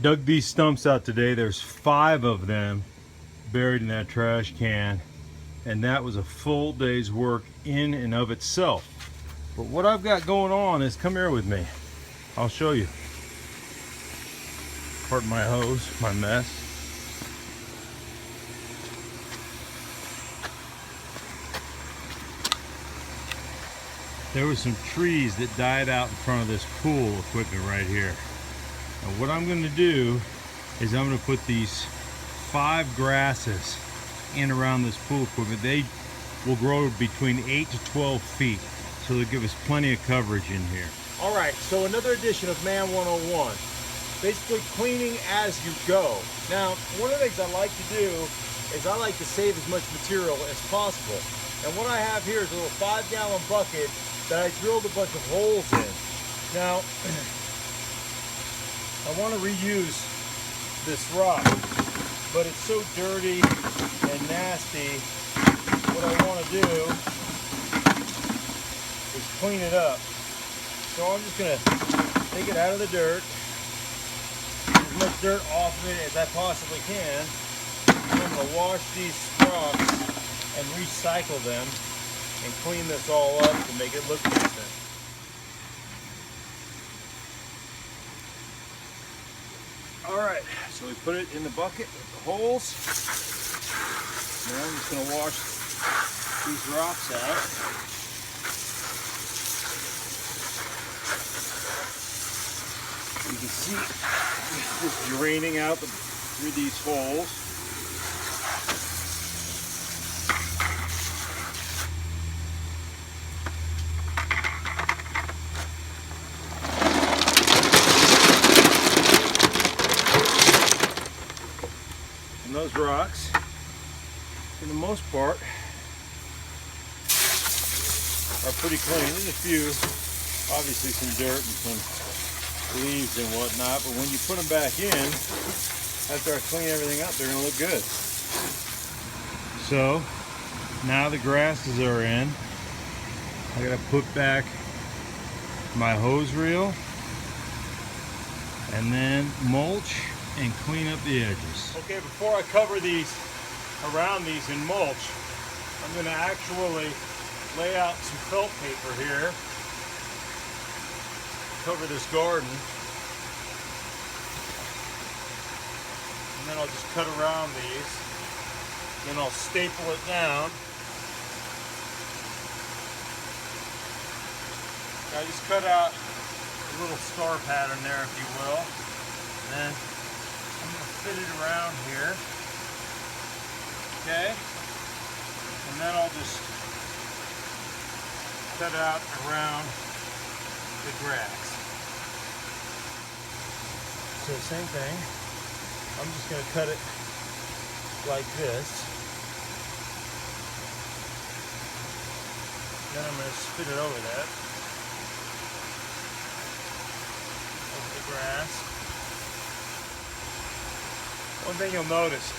Dug these stumps out today. There's 5 of them buried in that trash can, and that was a full day's work in and of itself. But what I've got going on is, come here with me, I'll show you. Pardon my hose, my mess. There were some trees that died out in front of this pool equipment right here. And what I'm going to do is I'm going to put these 5 grasses in around this pool equipment. They will grow between 8 to 12 feet, so they'll give us plenty of coverage in here. All right, so another edition of Man 101. Basically cleaning as you go. Now, one of the things I like to do is I like to save as much material as possible. And what I have here is a little 5-gallon bucket that I drilled a bunch of holes in. Now, I want to reuse this rock, but it's so dirty and nasty. What I want to do is clean it up. So I'm just going to take it out of the dirt, get as much dirt off of it as I possibly can. I'm going to wash these rocks and recycle them and clean this all up to make it look decent. Alright, so we put it in the bucket with the holes. Now I'm just going to wash these rocks out. You can see it's just draining out through these holes. And those rocks, for the most part, are pretty clean. There's a few, obviously some dirt and some leaves and whatnot, but when you put them back in, after I clean everything up, they're going to look good. So now the grasses are in. I got to put back my hose reel and then mulch and clean up the edges. Okay, before I cover these around these in mulch, I'm going to actually lay out some felt paper here, cover this garden, and then I'll just cut around these, then I'll staple it down. I just cut out a little star pattern there, if you will, and then I'm going to fit it around here, okay, and then I'll just cut out around the grass. So same thing, I'm just going to cut it like this, then I'm going to spit it over that, over the grass. One thing you'll notice,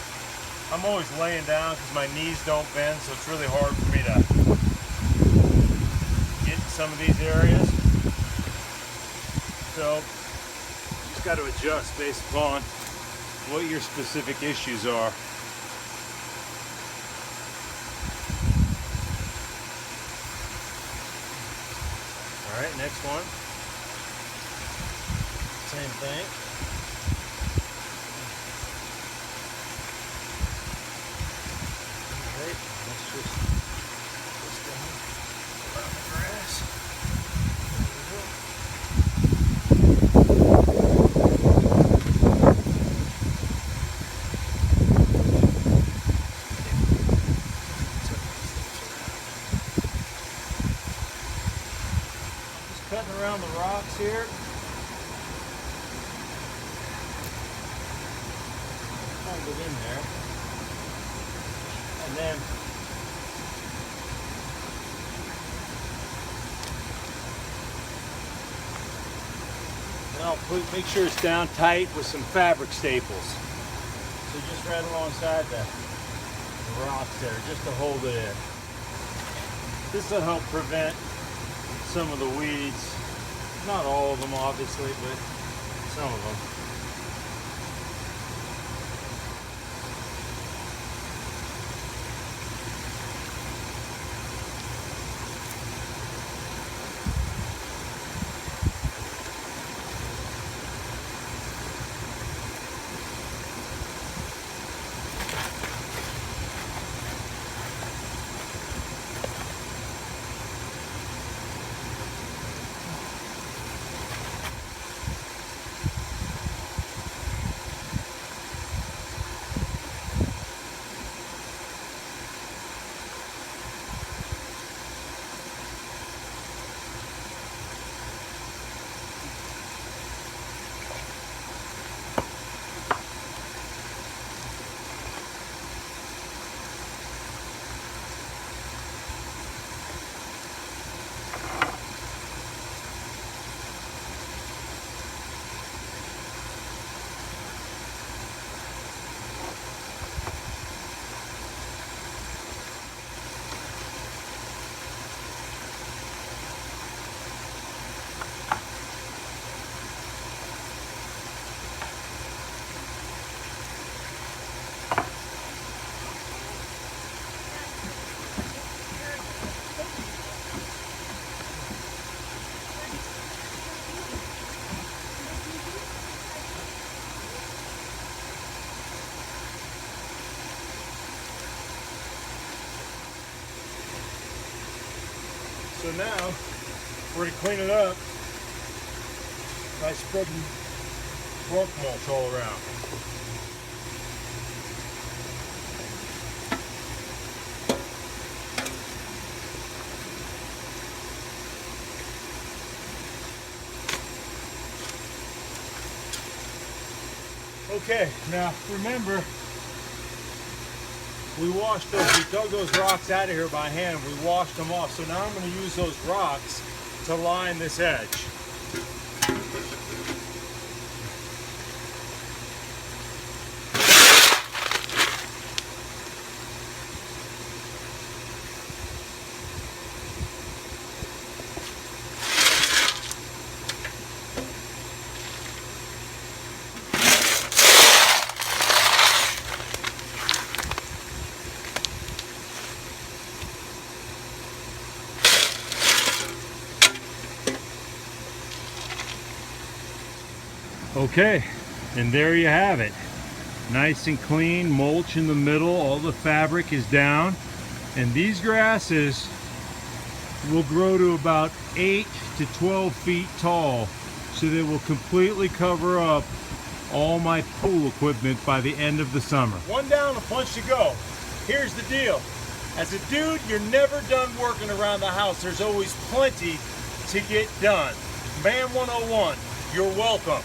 I'm always laying down because my knees don't bend, so it's really hard for me to get in some of these areas. So you just got to adjust based upon what your specific issues are. All right, next one. Same thing. Okay, let's just this down around the grass. There we go. Just cutting around the rocks here. Hold it in there. And then I'll make sure it's down tight with some fabric staples. So just right alongside the rocks there, just to hold it in. This will help prevent some of the weeds. Not all of them, obviously, but some of them. So now we're gonna clean it up by spreading bark mulch all around. Okay, now remember, we washed those, we dug those rocks out of here by hand, we washed them off. So now I'm going to use those rocks to line this edge. Okay, and there you have it. Nice and clean, mulch in the middle, all the fabric is down. And these grasses will grow to about 8 to 12 feet tall, so they will completely cover up all my pool equipment by the end of the summer. One down, a punch to go. Here's the deal. As a dude, you're never done working around the house. There's always plenty to get done. Man 101, you're welcome.